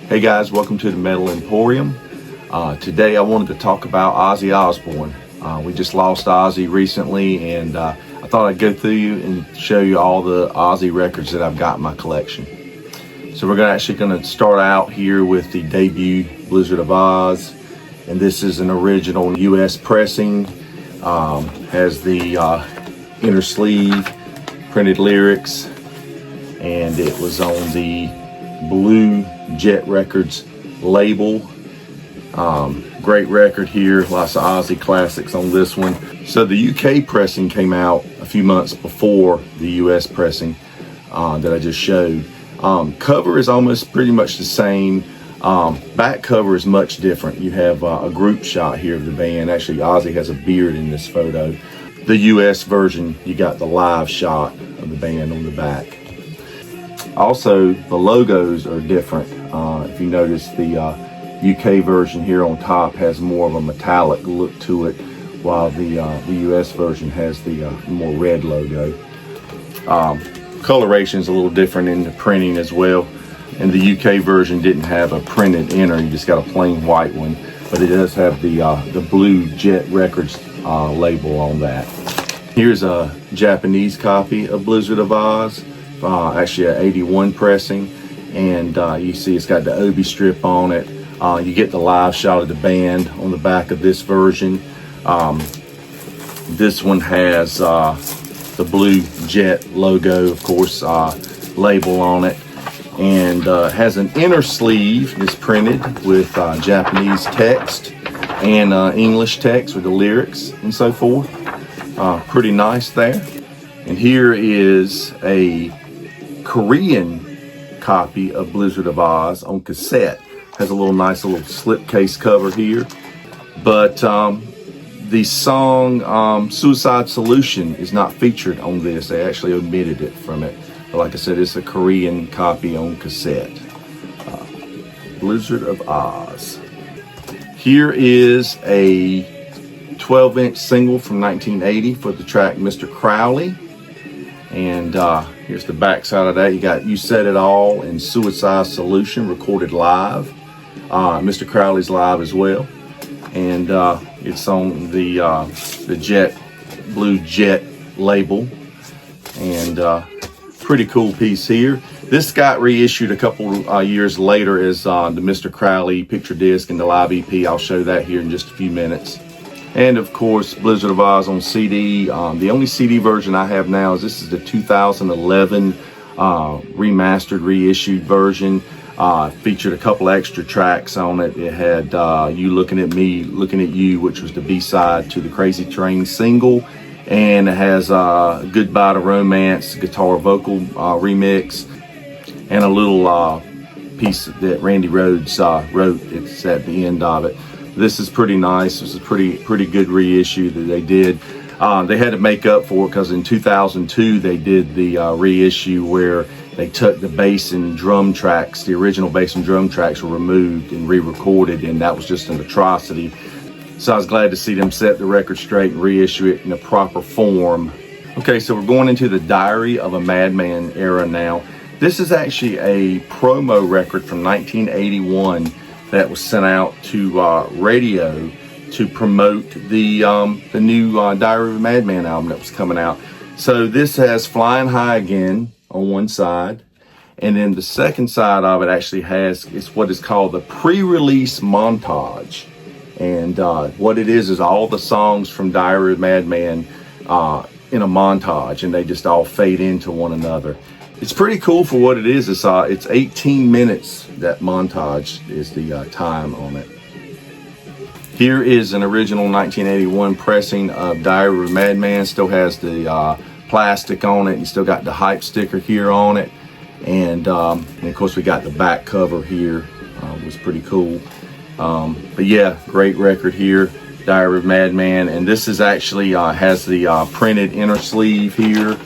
Hey guys, welcome to the Metal Emporium. Today I wanted to talk about Ozzy Osbourne. We just lost Ozzy recently, and I thought I'd go through you and show you all the Ozzy records that I've got in my collection. So we're actually going to start out here with the debut Blizzard of Oz, and this is an original US pressing. Has the inner sleeve, printed lyrics, and it was on the Blue Jet Records label. Great record here, lots of Ozzy classics on this one. So the UK pressing came out a few months before the US pressing that I just showed. Cover is almost pretty much the same. Back cover is much different. You have a group shot here of the band. Actually, Ozzy has a beard in this photo. The US version, you got the live shot of the band on the back. Also, the logos are different. If you notice, the UK version here on top has more of a metallic look to it, while the US version has the more red logo. Coloration is a little different in the printing as well. And the UK version didn't have a printed inner, you just got a plain white one, but it does have the Blue Jet Records label on that. Here's a Japanese copy of Blizzard of Oz, actually an 81 pressing, and you see it's got the obi strip on it. You get the live shot of the band on the back of this version. This one has the Blue Jet logo, of course, label on it, and has an inner sleeve that's printed with Japanese text and English text with the lyrics and so forth. Pretty nice there. And here is a Korean copy of Blizzard of Oz on cassette. Has a nice little slipcase cover here. But the song Suicide Solution is not featured on this. They actually omitted it from it. But like I said, it's a Korean copy on cassette. Blizzard of Oz. Here is a 12-inch single from 1980 for the track Mr. Crowley. And here's the back side of that. You got You Said It All and Suicide Solution recorded live. Mr. Crowley's live as well. And it's on the Blue Jet label. And pretty cool piece here. This got reissued a couple years later as the Mr. Crowley picture disc and the live EP. I'll show that here in just a few minutes. And of course, Blizzard of Oz on CD. The only CD version I have now is this is the 2011 remastered, reissued version. Featured a couple extra tracks on it. It had You Looking at Me, Looking at You, which was the B-side to the Crazy Train single. And it has Goodbye to Romance, guitar vocal remix, and a little piece that Randy Rhoads wrote. It's at the end of it. This is pretty nice. This is a pretty good reissue that they did. They had to make up for it because in 2002 they did the reissue where they took the bass and drum tracks, the original bass and drum tracks were removed and re-recorded, and that was just an atrocity. So I was glad to see them set the record straight and reissue it in a proper form. Okay, so we're going into the Diary of a Madman era now. This is actually a promo record from 1981 that was sent out to radio to promote the new Diary of a Madman album that was coming out. So this has Flying High Again on one side, and then the second side of it actually has, it's what is called the pre-release montage. And what it is all the songs from Diary of a Madman in a montage, and they just all fade into one another. It's pretty cool for what it is. It's 18 minutes, that montage is the time on it. Here is an original 1981 pressing of Diary of a Madman. Still has the plastic on it, and still got the hype sticker here on it. And of course we got the back cover here. Was pretty cool. But yeah, great record here, Diary of a Madman. And this is actually has the printed inner sleeve here,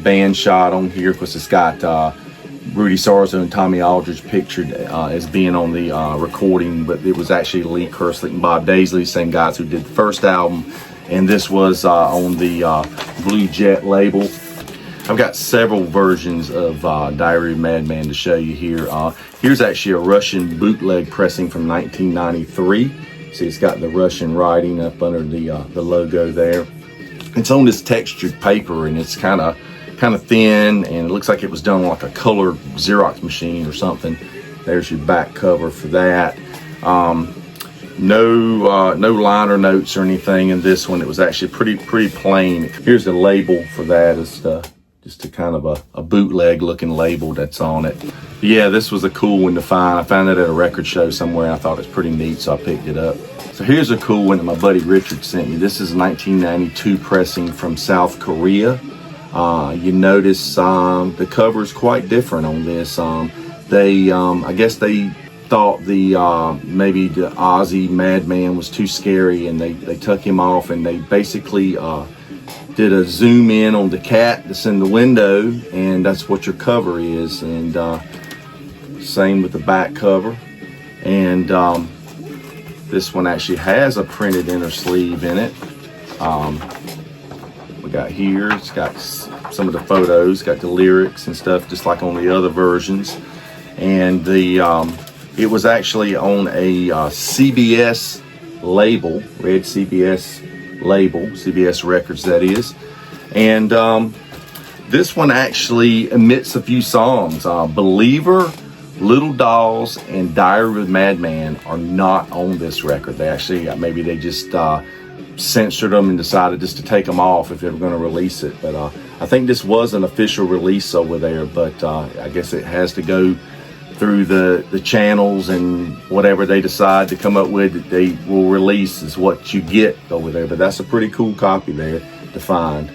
band shot on here. Of course, it's got Rudy Sarzo and Tommy Aldridge pictured as being on the recording, but it was actually Lee Kerslake and Bob Daisley, same guys who did the first album, and this was on the Blue Jet label. I've got several versions of Diary of a Madman to show you here. Here's actually a Russian bootleg pressing from 1993. See, it's got the Russian writing up under the logo there. It's on this textured paper, and it's kind of thin, and it looks like it was done on like a color Xerox machine or something. There's your back cover for that. No liner notes or anything in this one. It was actually pretty plain. Here's the label for that. It's just a kind of a bootleg looking label that's on it. Yeah, this was a cool one to find. I found it at a record show somewhere. I thought it was pretty neat, so I picked it up. So here's a cool one that my buddy Richard sent me. This is 1992 pressing from South Korea. You notice the cover is quite different on this. I guess they thought maybe the OZZY Madman was too scary, and they took him off, and they basically did a zoom in on the cat that's in the window, and that's what your cover is. And same with the back cover. And this one actually has a printed inner sleeve in it. We got here, it's got some of the photos, got the lyrics and stuff, just like on the other versions. And it was actually on a CBS label, red CBS label, CBS Records that is. And this one actually omits a few songs. Believer, Little Dolls, and Diary of a Madman are not on this record. They actually, maybe they just censored them and decided just to take them off if they were going to release it. But I think this was an official release over there, but I guess it has to go through the channels, and whatever they decide to come up with that they will release is what you get over there. But that's a pretty cool copy there to find.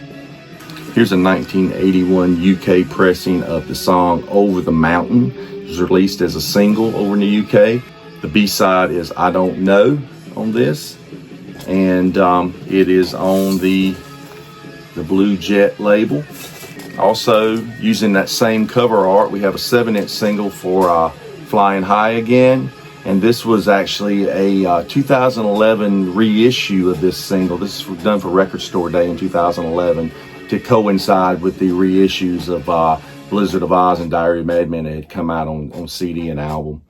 Here's a 1981 UK pressing of the song Over the Mountain. It was released as a single over in the UK. The B-side is I Don't Know on this, and it is on the Blue Jet label. Also, using that same cover art, we have a 7-inch single for Flying High Again, and this was actually a 2011 reissue of this single. This was done for Record Store Day in 2011 to coincide with the reissues of Blizzard of Oz and Diary of a Madman that had come out on CD and album.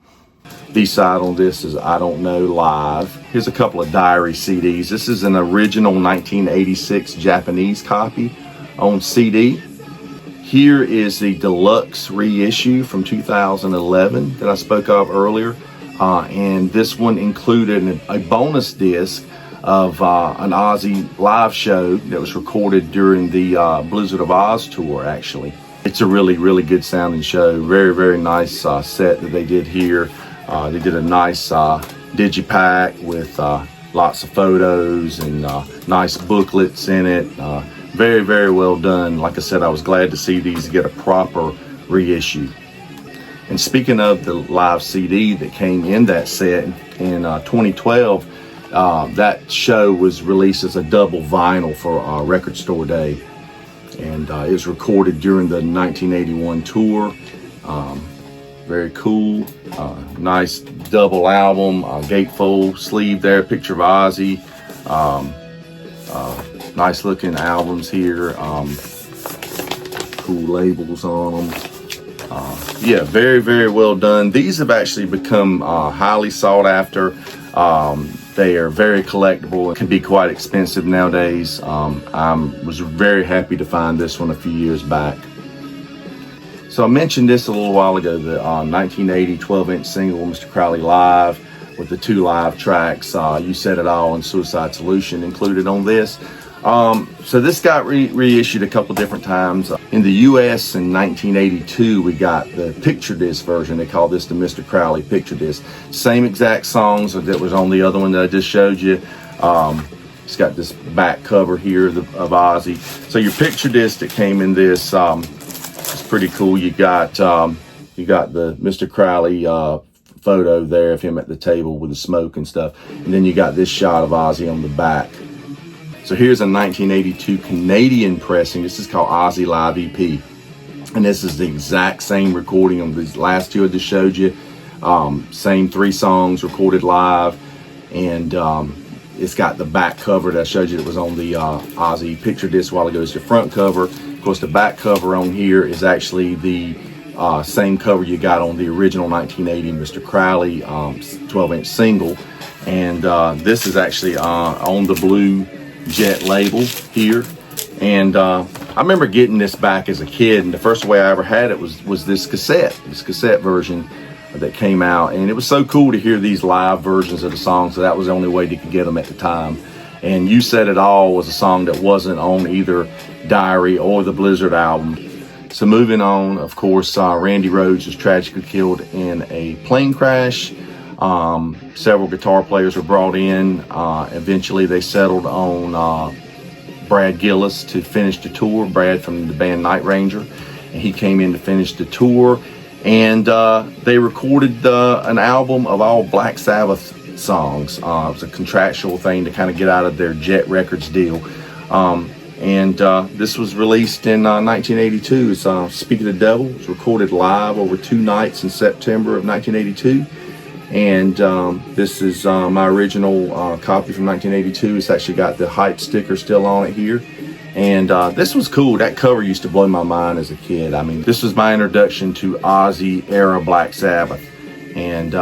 B-side on this is I Don't Know Live. Here's a couple of Diary CDs. This is an original 1986 Japanese copy on CD. Here is the deluxe reissue from 2011 that I spoke of earlier. And this one included a bonus disc of an OZZY live show that was recorded during the Blizzard of Oz tour, actually. It's a really good sounding show. Very nice set that they did here. They did a nice digipack with lots of photos and nice booklets in it. Very well done. Like I said, I was glad to see these get a proper reissue. And speaking of the live CD that came in that set in 2012, that show was released as a double vinyl for Record Store Day, and it was recorded during the 1981 tour. Very cool, nice double album, gatefold sleeve there, picture of OZZY. Nice looking albums here, cool labels on them. Yeah, very well done. These have actually become highly sought after. They are very collectible and can be quite expensive nowadays. I was very happy to find this one a few years back. So I mentioned this a little while ago, the 1980 12-inch single, Mr. Crowley Live, with the 2 live tracks, You Said It All and Suicide Solution included on this. So this got reissued a couple different times. In the US in 1982, we got the picture disc version. They call this the Mr. Crowley picture disc. Same exact songs that was on the other one that I just showed you. It's got this back cover here of OZZY. So your picture disc that came in this is pretty cool. You got the Mr. Crowley photo there of him at the table with the smoke and stuff. And then you got this shot of OZZY on the back. So here's a 1982 Canadian pressing. This is called OZZY Live EP. And this is the exact same recording of these last two I just showed you. Same 3 songs recorded live. And it's got the back cover that I showed you that was on the OZZY picture disc a while ago. It's your front cover. Of course, the back cover on here is actually the same cover you got on the original 1980 Mr. Crowley 12-inch single. And this is actually on the blue Jet label here. And I remember getting this back as a kid, and the first way I ever had it was this cassette version that came out. And it was so cool to hear these live versions of the songs. So that was the only way you could get them at the time. And You Said It All was a song that wasn't on either Diary or the Blizzard album. So moving on, of course, Randy Rhoads was tragically killed in a plane crash. Several guitar players were brought in. Eventually they settled on Brad Gillis to finish the tour. Brad from the band Night Ranger. And he came in to finish the tour. And they recorded an album of all Black Sabbath songs. It was a contractual thing to kind of get out of their Jet Records deal. This was released in 1982. It's Speak of the Devil. It was recorded live over 2 nights in September of 1982. And this is my original copy from 1982. It's actually got the hype sticker still on it here. And this was cool. That cover used to blow my mind as a kid. I mean, this was my introduction to Ozzy era Black Sabbath. And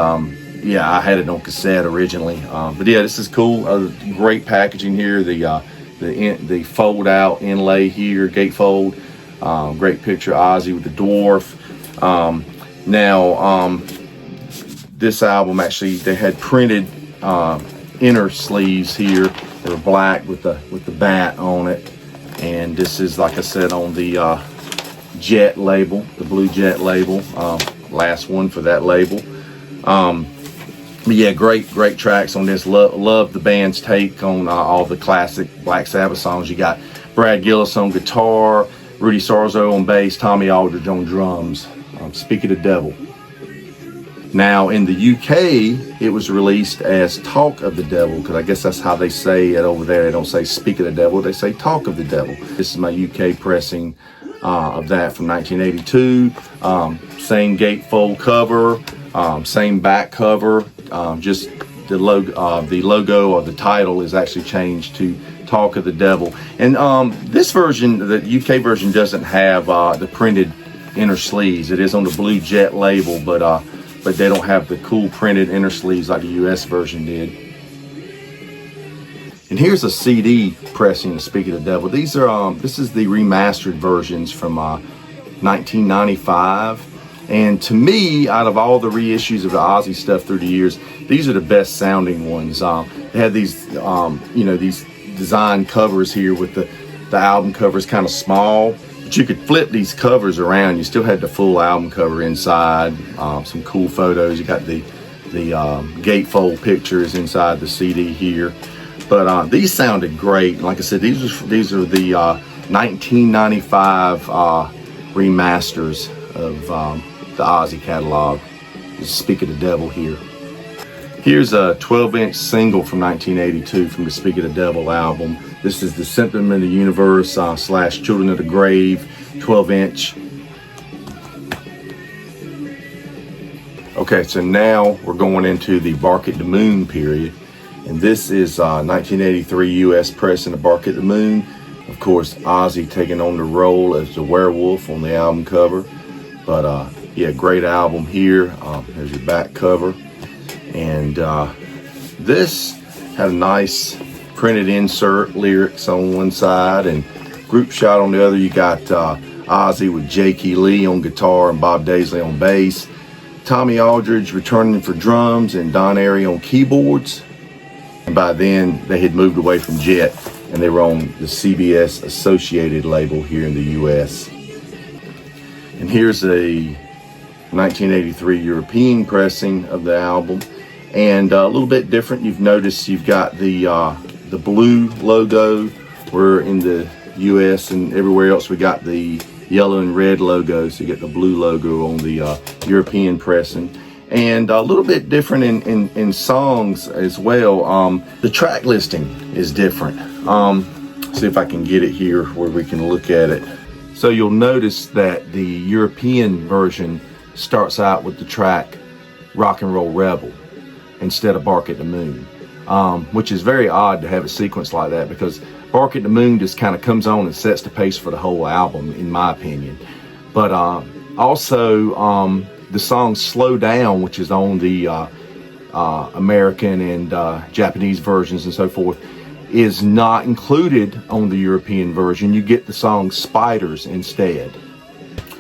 yeah, I had it on cassette originally. But yeah, this is cool. Great packaging here. The fold out inlay here, gatefold. Great picture of Ozzy with the dwarf. This album actually, they had printed inner sleeves here. They were black with the bat on it. And this is, like I said, on the Jet label, the blue Jet label. Last one for that label. But yeah, great tracks on this. Love the band's take on all the classic Black Sabbath songs. You got Brad Gillis on guitar, Rudy Sarzo on bass, Tommy Aldridge on drums. Speak of the Devil. Now in the UK, it was released as Talk of the Devil, because I guess that's how they say it over there. They don't say Speak of the Devil, they say Talk of the Devil. This is my UK pressing of that from 1982. Same gatefold cover, same back cover. Just the logo or the title is actually changed to Talk of the Devil. And this version, the UK version, doesn't have the printed inner sleeves. It is on the blue Jet label, but they don't have the cool printed inner sleeves like the US version did. And here's a CD pressing of Speak of the Devil. These are this is the remastered versions from 1995. And to me, out of all the reissues of the Ozzy stuff through the years, these are the best sounding ones. They had these, these design covers here with the album covers kind of small, but you could flip these covers around. You still had the full album cover inside. Some cool photos. You got the gatefold pictures inside the CD here. But these sounded great. Like I said, these are the 1995 remasters of the Ozzy catalog. Speak of the Devil here. Here's a 12-inch single from 1982 from the Speak of the Devil album. This is the Symptom of the Universe / Children of the Grave 12-inch. Okay, so now we're going into the Bark at the Moon period. And this is 1983 US pressing of Bark at the Moon. Of course, Ozzy taking on the role as the werewolf on the album cover. But yeah, great album here. There's your back cover. And this had a nice printed insert, lyrics on one side and group shot on the other. You got Ozzy with Jakey Lee on guitar and Bob Daisley on bass. Tommy Aldridge returning for drums and Don Airey on keyboards. And by then, they had moved away from Jet, and they were on the CBS Associated label here in the US. And here's a 1983 European pressing of the album, and a little bit different. You've noticed you've got the blue logo, where in the US and everywhere else we got the yellow and red logo. So you get the blue logo on the European pressing. And a little bit different in songs as well. The track listing is different. See if I can get it here where we can look at it. So you'll notice that the European version starts out with the track Rock and Roll Rebel instead of Bark at the Moon. which is very odd to have a sequence like that, because Bark at the Moon just kind of comes on and sets the pace for the whole album, in my opinion. But also the song Slow Down, which is on the American and Japanese versions and so forth, is not included on the European version. You get the song Spiders instead.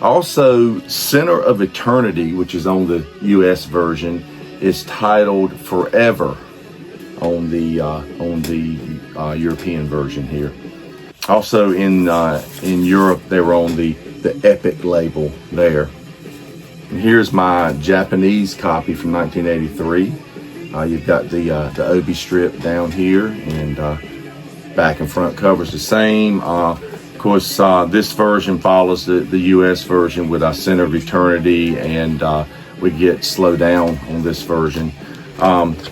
Also, Center of Eternity, which is on the US version, is titled Forever on the European version here. Also in Europe, they were on the Epic label there. And here's my Japanese copy from 1983. You've got the obi strip down here, and back and front covers the same. Of course, this version follows the US version with our Center of Eternity, and we get Slow Down on this version.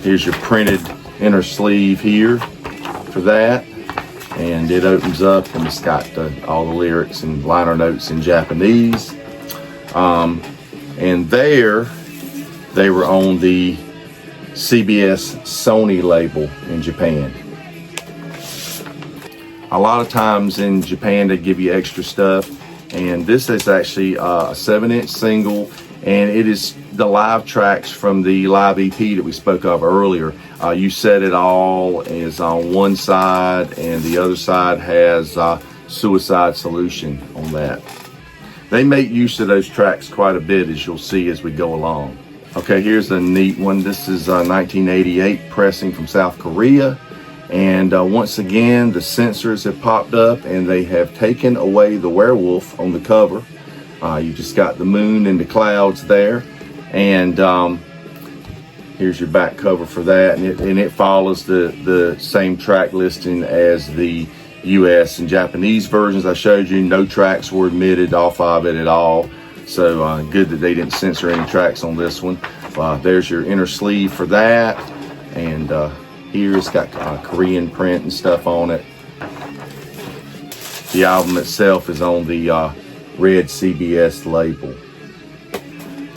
Here's your printed inner sleeve here for that, and it opens up and it's got all the lyrics and liner notes in Japanese. And there they were on the CBS Sony label in Japan. A lot of times in Japan they give you extra stuff, and this is actually a 7-inch single, and it is the live tracks from the live EP that we spoke of earlier. You Said It All is on one side, and the other side has Suicide Solution on that. They make use of those tracks quite a bit, as you'll see as we go along. Okay, here's a neat one. This is 1988 pressing from South Korea. And once again, the censors have popped up and they have taken away the werewolf on the cover. You just got the moon and the clouds there. And here's your back cover for that. And it follows the same track listing as the US and Japanese versions I showed you. No tracks were omitted off of it at all. So good that they didn't censor any tracks on this one. There's your inner sleeve for that. And here it's got Korean print and stuff on it. The album itself is on the red CBS label.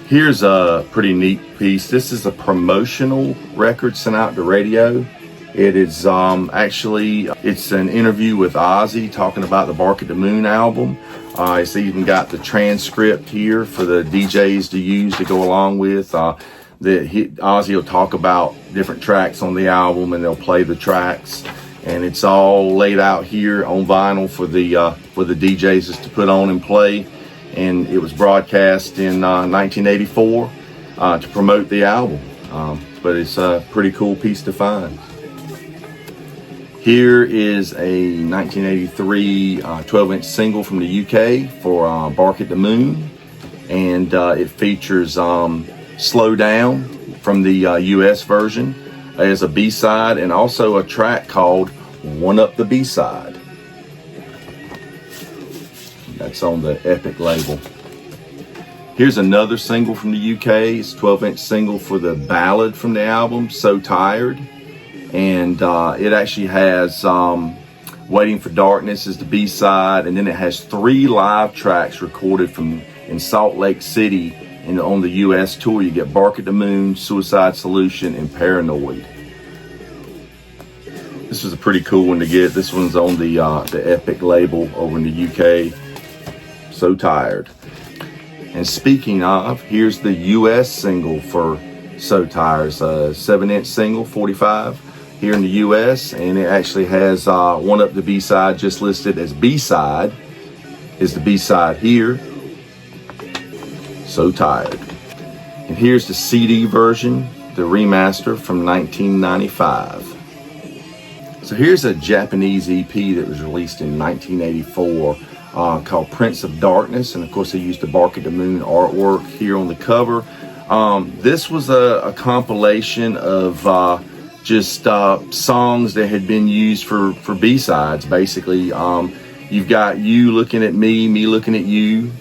Here's a pretty neat piece. This is a promotional record sent out to radio. It is actually, it's an interview with Ozzy talking about the Bark at the Moon album. It's even got the transcript here for the DJs to use to go along with. Ozzy will talk about different tracks on the album, and they'll play the tracks. And it's all laid out here on vinyl for the DJs to put on and play. And it was broadcast in 1984 to promote the album. But it's a pretty cool piece to find. Here is a 1983 12-inch single from the UK for Bark at the Moon. And it features Slow Down from the US version as a B-side, and also a track called One Up the B-side. That's on the Epic label. Here's another single from the UK. It's a 12-inch single for the ballad from the album, So Tired. And it actually has Waiting for Darkness as the B-side, and then it has 3 live tracks recorded in Salt Lake City on the US tour. You get Bark at the Moon, Suicide Solution, and Paranoid. This was a pretty cool one to get. This one's on the Epic label over in the UK. So Tired. And speaking of, here's the US single for So Tired. It's a 7-inch single, 45. Here in the US, and it actually has One Up the B-side just listed as B-side. Is the B-side here, So Tired. And here's the CD version, the remaster from 1995. So here's a Japanese EP that was released in 1984 called Prince of Darkness, and of course they used the Bark at the Moon artwork here on the cover. This was a compilation of just songs that had been used for B-sides, basically. You've got You Looking at Me, Me Looking at You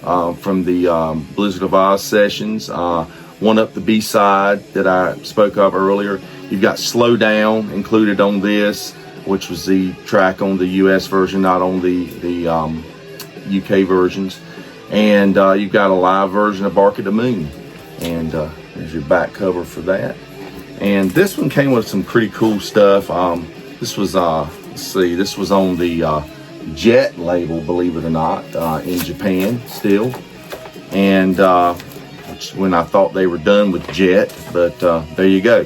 from the Blizzard of Oz sessions. One Up the B-side that I spoke of earlier. You've got Slow Down included on this, which was the track on the US version, not on the UK versions. And you've got a live version of Bark at the Moon. And there's your back cover for that. And this one came with some pretty cool stuff. This was let's see, this was on the Jet label, believe it or not, in Japan still. And when I thought they were done with Jet, but there you go.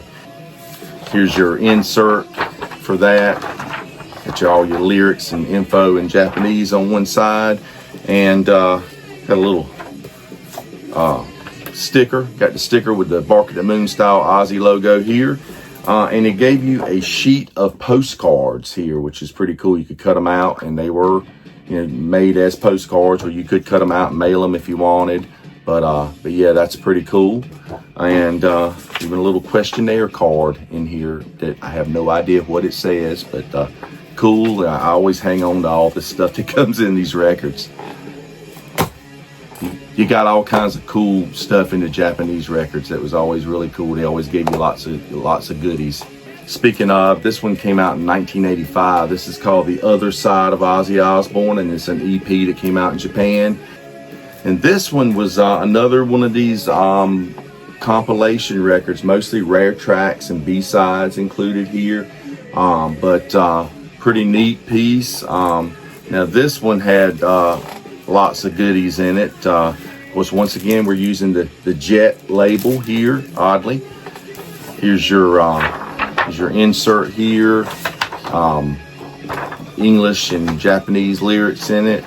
Here's your insert for that. Got all your lyrics and info in Japanese on one side, and got a little sticker. Got the sticker with the Bark at the Moon style OZZY logo here, and it gave you a sheet of postcards here, which is pretty cool. You could cut them out, and they were, made as postcards, or you could cut them out and mail them if you wanted. But yeah, that's pretty cool. And even a little questionnaire card in here that I have no idea what it says, but cool. I always hang on to all the stuff that comes in these records. You got all kinds of cool stuff in the Japanese records that was always really cool. They always gave you lots of goodies. Speaking of, this one came out in 1985. This is called The Other Side of Ozzy Osbourne, and it's an EP that came out in Japan. And this one was another one of these compilation records, mostly rare tracks and B-sides included here, but pretty neat piece. Now this one had lots of goodies in it. Was once again, we're using the Jet label here, oddly. Here's your insert here, English and Japanese lyrics in it.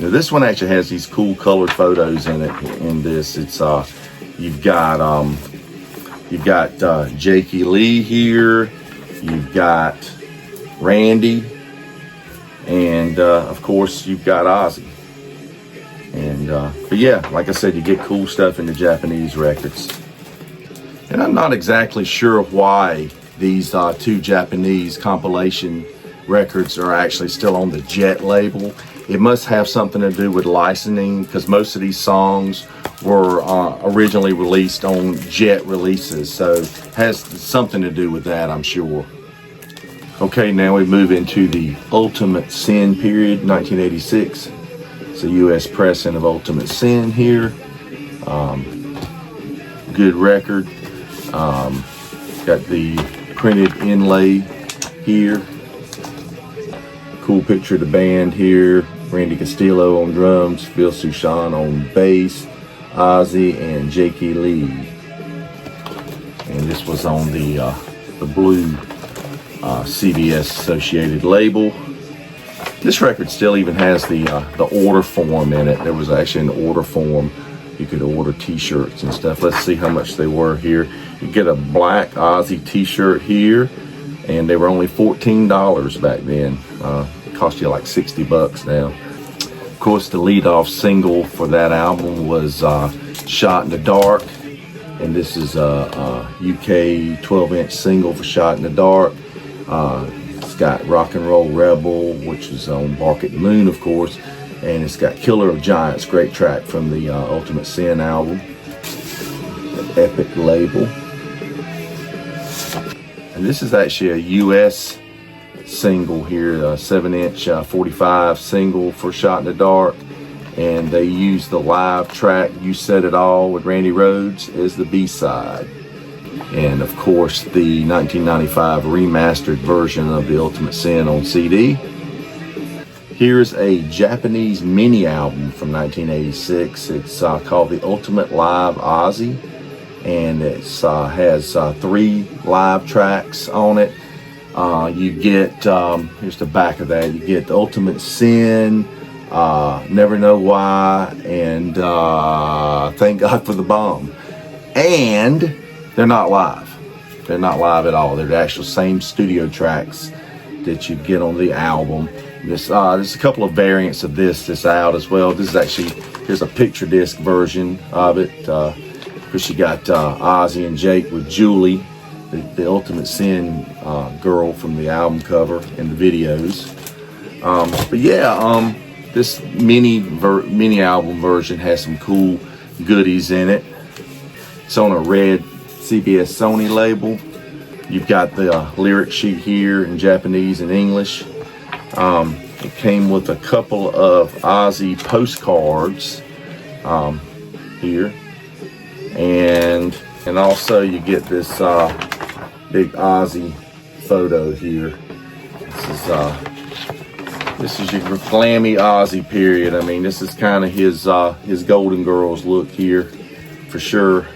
Now, this one actually has these cool colored photos in it. In this, it's you've got Jakey Lee here, you've got Randy, and of course you've got Ozzy. And but yeah, like I said, you get cool stuff in the Japanese records. And I'm not exactly sure why these two Japanese compilation records are actually still on the Jet label. It must have something to do with licensing, because most of these songs were originally released on Jet releases, so it has something to do with that, I'm sure. Okay, now we move into the Ultimate Sin period, 1986. It's a U.S. pressing of Ultimate Sin here. Good record. Got the printed inlay here. Cool picture of the band here. Randy Castillo on drums, Phil Souchon on bass, Ozzy and Jakey Lee. And this was on the blue CBS associated label. This record still even has the order form in it. There was actually an order form. You could order t-shirts and stuff. Let's see how much they were here. You get a black Ozzy t-shirt here, and they were only $14 back then. It cost you like $60 now. Of course, the lead-off single for that album was Shot in the Dark, and this is a UK 12-inch single for Shot in the Dark. It's got Rock and Roll Rebel, which is on Bark at the Moon, of course, and it's got Killer of Giants, great track from the Ultimate Sin album, the Epic label. And this is actually a US single here, a 7-inch 45 single for Shot in the Dark, and they used the live track You Said It All with Randy Rhoads as the B-side. And of course the 1995 remastered version of the Ultimate Sin on CD. Here's a Japanese mini album from 1986. It's called The Ultimate Live Ozzy, and it has 3 live tracks on it. You get, here's the back of that, you get The Ultimate Sin, Never Know Why, and Thank God for the Bomb. And they're not live. They're not live at all. They're the actual same studio tracks that you get on the album. There's a couple of variants of this out as well. This is actually, here's a picture disc version of it. Because you got Ozzy and Jake with Julie, the Ultimate Sin girl from the album cover and the videos. But yeah, this mini album version has some cool goodies in it. It's on a red CBS Sony label. You've got the lyric sheet here in Japanese and English. It came with a couple of Ozzy postcards here, and And also you get this big Ozzy photo here. This is your glammy Ozzy period. I mean, this is kind of his Golden Girls look here, for sure.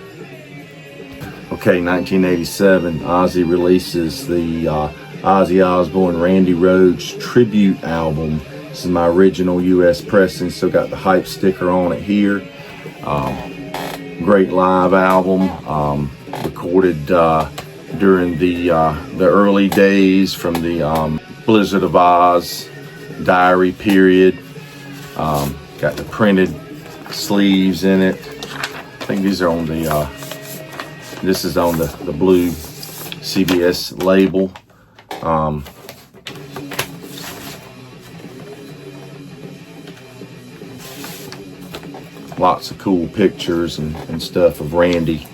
Okay, 1987, Ozzy releases the Ozzy Osbourne Randy Rhoads tribute album. This is my original US pressing, still got the hype sticker on it here. Great live album, recorded during the early days from the Blizzard of Oz diary period. Got the printed sleeves in it. I think these are on the this is on the blue CBS label. Lots of cool pictures and stuff of Randy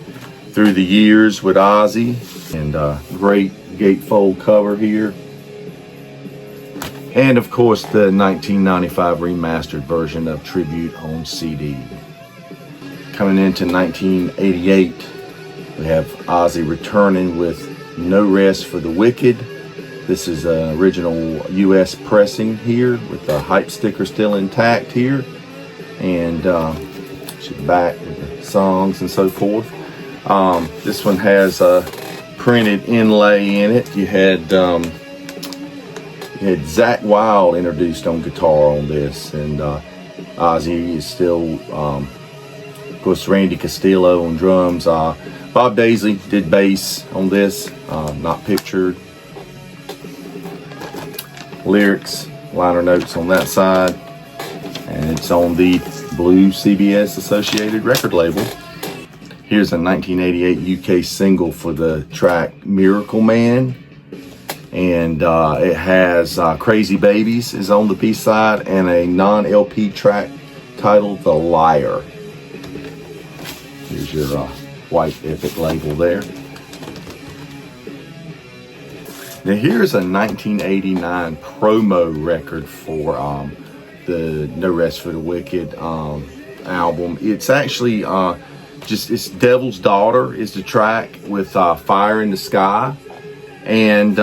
through the years with Ozzy, and great gatefold cover here. And of course the 1995 remastered version of Tribute on CD. Coming into 1988, we have Ozzy returning with No Rest for the Wicked. This is an original US pressing here with the hype sticker still intact here. And back with the songs and so forth. This one has a printed inlay in it. You had Zakk Wylde introduced on guitar on this, and Ozzy is still, of course, Randy Castillo on drums. Bob Daisley did bass on this, not pictured. Lyrics, liner notes on that side, and it's on the blue CBS Associated record label. Here's a 1988 UK single for the track Miracle Man, and it has Crazy Babies is on the B-side, and a non-LP track titled The Liar. Here's your white Epic label there. Now here's a 1989 promo record for the No Rest for the Wicked album. It's actually it's Devil's Daughter is the track with Fire in the Sky, and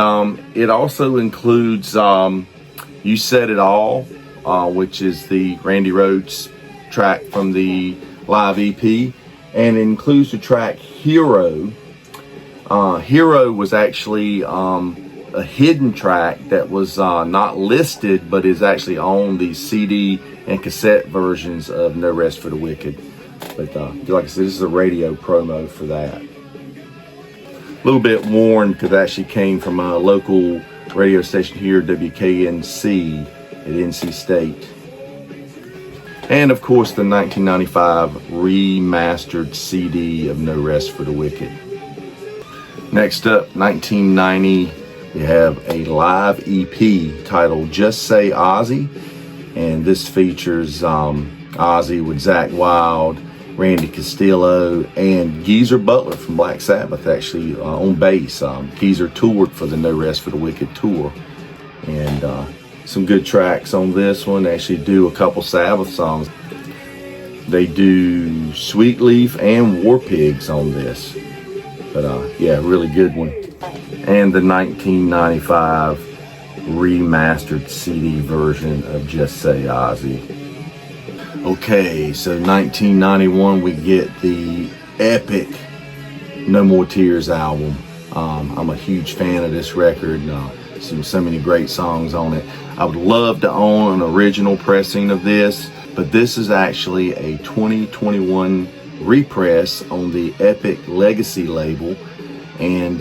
it also includes You Said It All, which is the Randy Rhoads track from the live EP, and it includes the track Hero. Hero was actually a hidden track that was not listed, but is actually on the CD and cassette versions of No Rest for the Wicked. But like I said, this is a radio promo for that. A little bit worn because it actually came from a local radio station here, WKNC at NC State. And of course the 1995 remastered CD of No Rest for the Wicked. Next up, 1990, we have a live EP titled Just Say Ozzy, and this features Ozzy with Zakk Wylde, Randy Castillo, and Geezer Butler from Black Sabbath actually on bass. Geezer toured for the No Rest for the Wicked tour, and some good tracks on this one. They actually do a couple Sabbath songs. They do Sweet Leaf and War Pigs on this, but yeah, really good one. And the 1995 remastered CD version of Just Say Ozzy. Okay, so 1991 we get the epic No More Tears album. I'm a huge fan of this record. So many great songs on it. I would love to own an original pressing of this, but this is actually a 2021 repress on the Epic Legacy label, and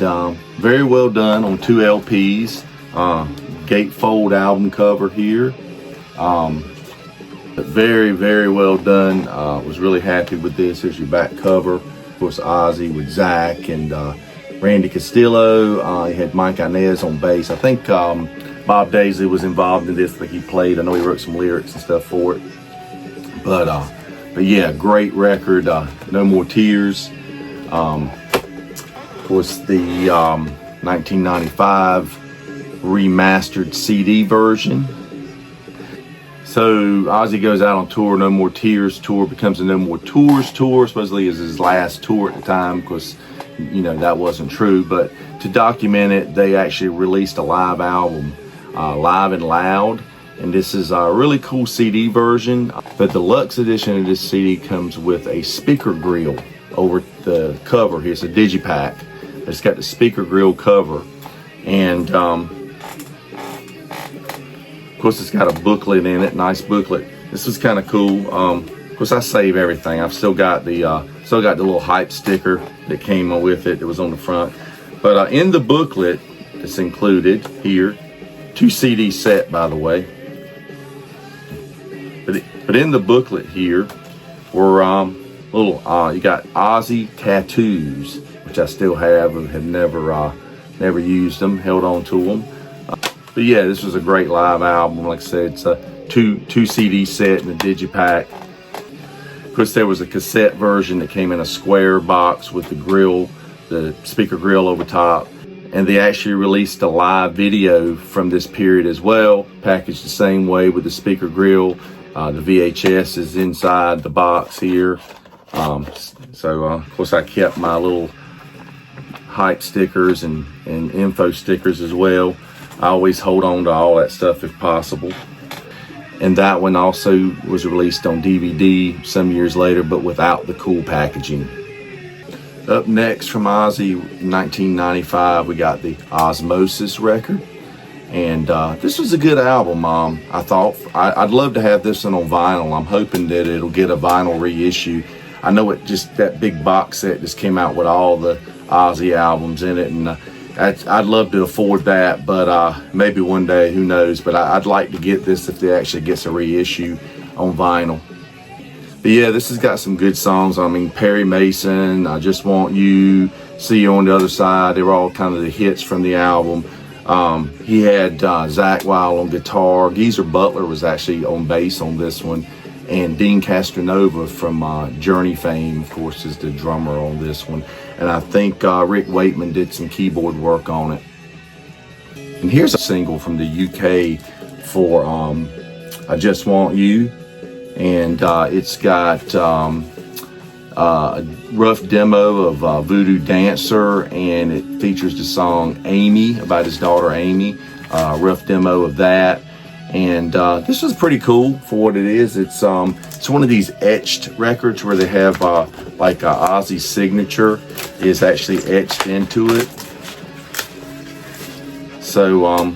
very well done on 2 LPs. Gatefold album cover here. Very, very well done. Was really happy with this. Here's your back cover. Of course, Ozzy with Zakk and Randy Castillo. You had Mike Inez on bass. I think Bob Daisley was involved in this. I think he played. I know he wrote some lyrics and stuff for it. But yeah, great record. No More Tears. Of course, the 1995 remastered CD version. So Ozzy goes out on tour. No More Tears tour becomes a No More Tours tour. Supposedly is his last tour at the time, because you know that wasn't true. But to document it, they actually released a live album, Live and Loud. And this is a really cool CD version. The deluxe edition of this CD comes with a speaker grill over the cover here. It's a digipack. It's got the speaker grill cover. And of course it's got a booklet in it, nice booklet. This is kind of cool. Of course I save everything. I've still got the little hype sticker that came with it. It was on the front. But in the booklet, it's included here, 2 CD set, by the way. But in the booklet here were little, you got Ozzy tattoos, which I still have and have never used them, held on to them. But yeah, this was a great live album. Like I said, it's a two CD set in a digipack. Of course, there was a cassette version that came in a square box with the grill, the speaker grill over top. And they actually released a live video from this period as well, packaged the same way with the speaker grill. The VHS is inside the box here. Of course, I kept my little hype stickers and info stickers as well. I always hold on to all that stuff if possible. And that one also was released on DVD some years later, but without the cool packaging. Up next from Ozzy, 1995, we got the Osmosis record. And this was a good album. I thought I'd love to have this one on vinyl. I'm hoping that it'll get a vinyl reissue. I know that big box set just came out with all the Ozzy albums in it, and I'd love to afford that, but maybe one day, who knows. But I'd like to get this if it actually gets a reissue on vinyl. But yeah, this has got some good songs. I mean, Perry Mason, I Just Want You, See You on the Other Side. They were all kind of the hits from the album. He had Zakk Wylde on guitar. Geezer Butler was actually on bass on this one. And Dean Castronova from Journey fame, of course, is the drummer on this one. And I think Rick Wakeman did some keyboard work on it. And here's a single from the UK for I Just Want You. And it's got a rough demo of Voodoo Dancer, and it features the song Amy, about his daughter Amy. Rough demo of that. And this was pretty cool for what it is. It's one of these etched records where they have like Ozzy's signature is actually etched into it. So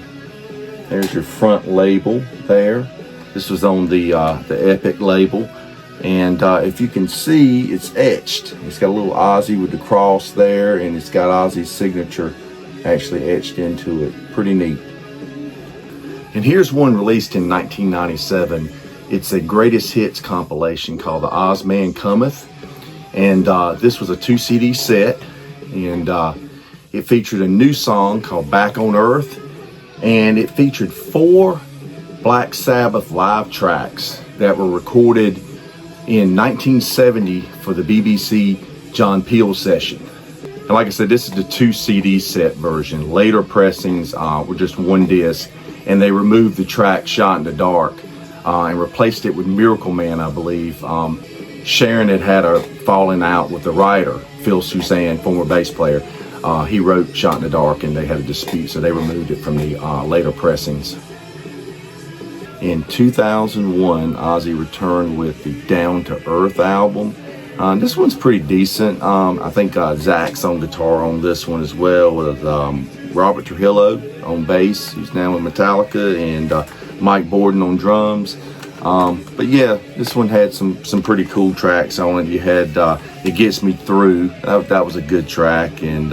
there's your front label there. This was on the Epic label. And if you can see, it's etched. It's got a little Ozzy with the cross there, and it's got Ozzy's signature actually etched into it. Pretty neat. And here's one released in 1997. It's a greatest hits compilation called The Ozman Cometh. And this was a 2 CD set. And it featured a new song called Back on Earth. And it featured 4 Black Sabbath live tracks that were recorded in 1970 for the BBC John Peel session. And like I said, this is the 2 CD set version. Later pressings were just 1 disc, and they removed the track Shot in the Dark and replaced it with Miracle Man, I believe. Sharon had a falling out with the writer, Phil Suzanne, former bass player. He wrote Shot in the Dark, and they had a dispute, so they removed it from the later pressings. In 2001, Ozzy returned with the Down to Earth album. This one's pretty decent. I think Zach's on guitar on this one as well, with Robert Trujillo on bass, who's now in Metallica, and Mike Borden on drums. But yeah, this one had some pretty cool tracks on it. You had It Gets Me Through. That was a good track, and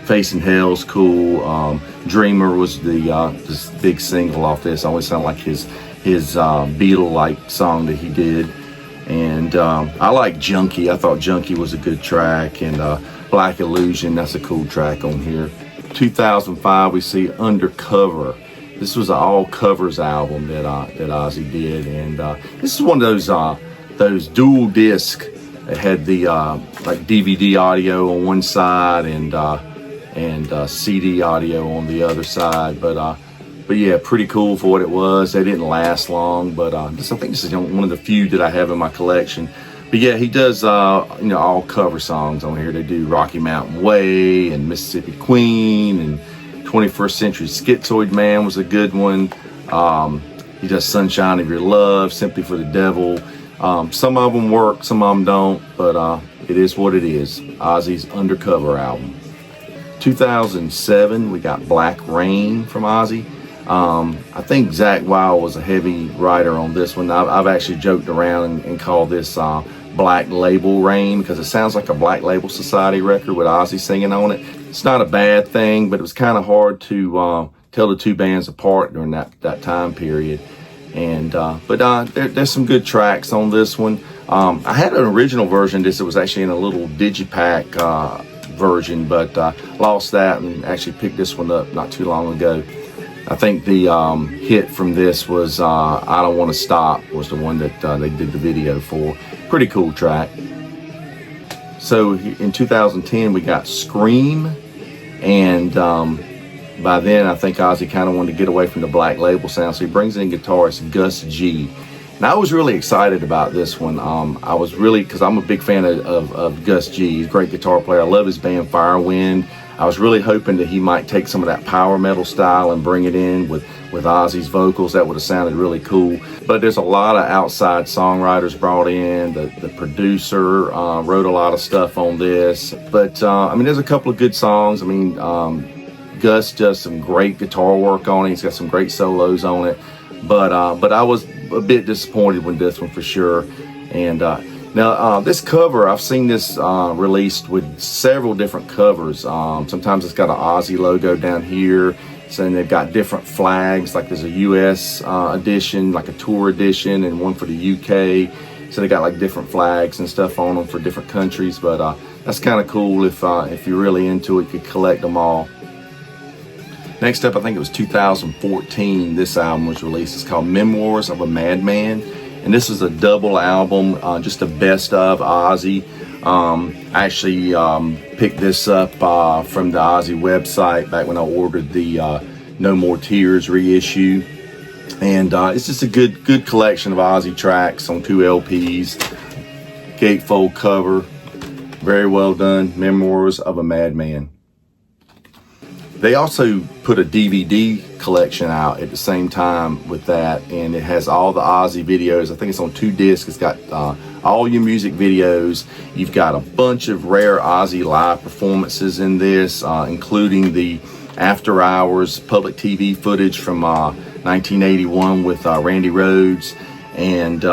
Facing Hell's cool. Dreamer was this big single off this. Always sounded like his Beatle-like song that he did. And I like Junkie. I thought Junkie was a good track. And Black Illusion, that's a cool track on here. 2005, we see Undercover. This was an all covers album that Ozzy did. And this is one of those dual disc that had the like DVD audio on one side and CD audio on the other side. But But yeah, pretty cool for what it was. They didn't last long, but I think this is one of the few that I have in my collection. But yeah, he does all cover songs on here. They do Rocky Mountain Way and Mississippi Queen, and 21st Century Schizoid Man was a good one. He does Sunshine of Your Love, Simply for the Devil. Some of them work, some of them don't, but it is what it is. Ozzy's Undercover album. 2007, we got Black Rain from Ozzy. I think Zakk Wylde was a heavy writer on this one. I've actually joked around and called this Black Label Rain, because it sounds like a Black Label Society record with Ozzy singing on it. It's not a bad thing, but it was kind of hard to tell the two bands apart during that time period. And there's some good tracks on this one. I had an original version of this. It was actually in a little digipack version, but lost that and actually picked this one up not too long ago. I think the hit from this was I Don't Want to Stop was the one that they did the video for. Pretty cool track. So in 2010 we got Scream, and by then I think Ozzy kind of wanted to get away from the Black Label sound, so he brings in guitarist Gus G. And I was really excited about this one. I was really, because I'm a big fan of Gus G. He's a great guitar player. I love his band Firewind. I was really hoping that he might take some of that power metal style and bring it in with Ozzy's vocals. That would have sounded really cool. But there's a lot of outside songwriters brought in. The producer wrote a lot of stuff on this. But there's a couple of good songs. Gus does some great guitar work on it. He's got some great solos on it. But I was a bit disappointed with this one for sure. And now this cover, I've seen this released with several different covers. Sometimes it's got an Ozzy logo down here. So they've got different flags, like there's a US edition, like a tour edition, and one for the UK. So they got like different flags and stuff on them for different countries. But that's kind of cool. If you're really into it, you could collect them all. Next up, I think it was 2014, this album was released. It's called Memoirs of a Madman. And this is a double album, just a best of Ozzy. I actually picked this up from the Ozzy website back when I ordered the No More Tears reissue. And it's just a good collection of Ozzy tracks on 2 LPs. Gatefold cover, very well done. Memoirs of a Madman. They also put a DVD collection out at the same time with that, and it has all the Ozzy videos. I think it's on 2 discs. It's got all your music videos. You've got a bunch of rare Ozzy live performances in this, including the After Hours public TV footage from 1981 with Randy Rhoads, and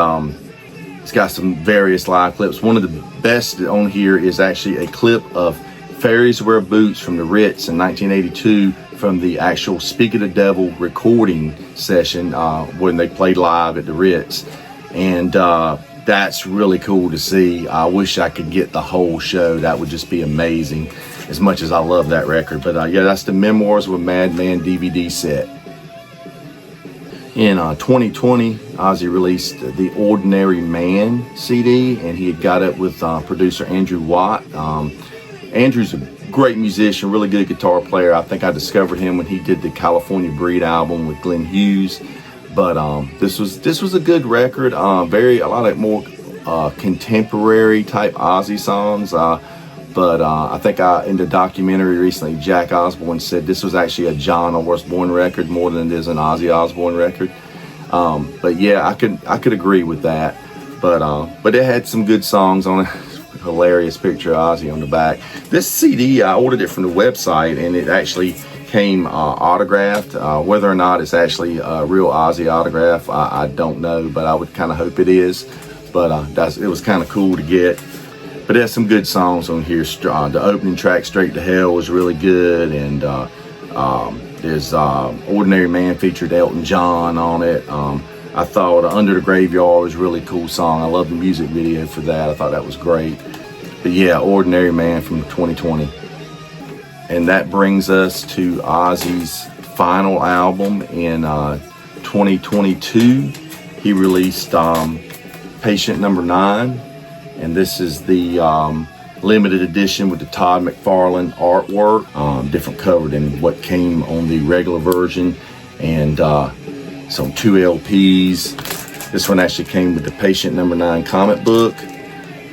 it's got some various live clips. One of the best on here is actually a clip of Fairies Wear Boots from the Ritz in 1982 from the actual Speak of the Devil recording session when they played live at the Ritz. And that's really cool to see. I wish I could get the whole show. That would just be amazing, as much as I love that record. But yeah, that's the Memoirs of a Madman DVD set. In 2020, Ozzy released the Ordinary Man CD, and he had got it with producer Andrew Watt. Andrew's a great musician, really good guitar player. I think I discovered him when he did the California Breed album with Glenn Hughes. But this was a good record. A lot of more contemporary type Ozzy songs. But I think in the documentary recently, Jack Osbourne said this was actually a John Osbourne record more than it is an Ozzy Osbourne record. But yeah, I could agree with that. But it had some good songs on it. Hilarious picture of Ozzy on the back. This CD, I ordered it from the website, and it actually came autographed. Whether or not it's actually a real Ozzy autograph, I don't know, but I would kind of hope it is. But it was kind of cool to get. But there's some good songs on here. The opening track, Straight to Hell, was really good, and there's Ordinary Man featured Elton John on it. I thought Under the Graveyard was a really cool song. I love the music video for that. I thought that was great. But yeah, Ordinary Man from 2020. And that brings us to Ozzy's final album in 2022. He released Patient Number 9. And this is the limited edition with the Todd McFarlane artwork. Different cover than what came on the regular version. and it's on 2 LPs. This one actually came with the Patient Number 9 comic book,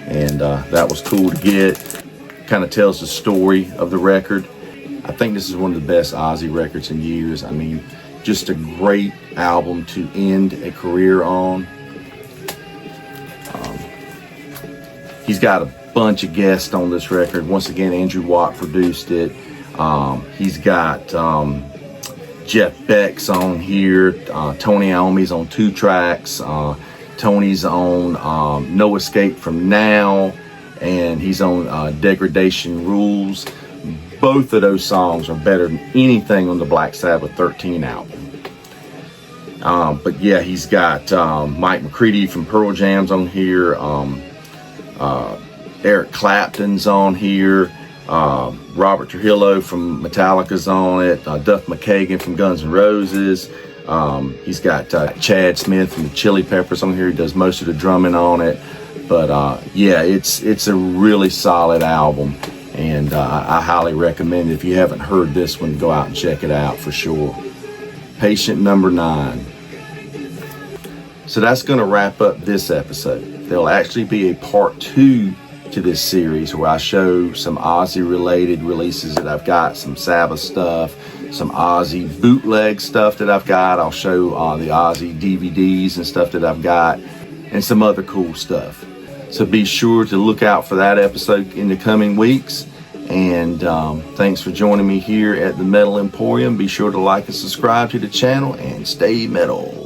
and that was cool to get. Kind of tells the story of the record. I think this is one of the best Ozzy records in years. I mean, just a great album to end a career on. He's got a bunch of guests on this record. Once again, Andrew Watt produced it. He's got Jeff Beck's on here. Tony Iommi's on 2 tracks. Tony's on No Escape From Now, and he's on Degradation Rules. Both of those songs are better than anything on the Black Sabbath 13 album. But yeah, he's got Mike McCready from Pearl Jam's on here. Eric Clapton's on here. Robert Trujillo from Metallica's on it. Duff McKagan from Guns N' Roses. He's got Chad Smith from the Chili Peppers on here. He does most of the drumming on it. But yeah, it's a really solid album, and I highly recommend it. If you haven't heard this one, go out and check it out for sure. Patient Number 9. So that's going to wrap up this episode. There'll actually be a part 2 to this series where I show some Ozzy related releases that I've got, some Sabbath stuff, some Ozzy bootleg stuff that I've got. I'll show the Ozzy DVDs and stuff that I've got, and some other cool stuff. So be sure to look out for that episode in the coming weeks. And thanks for joining me here at the Metal Emporium. Be sure to like and subscribe to the channel, and stay metal.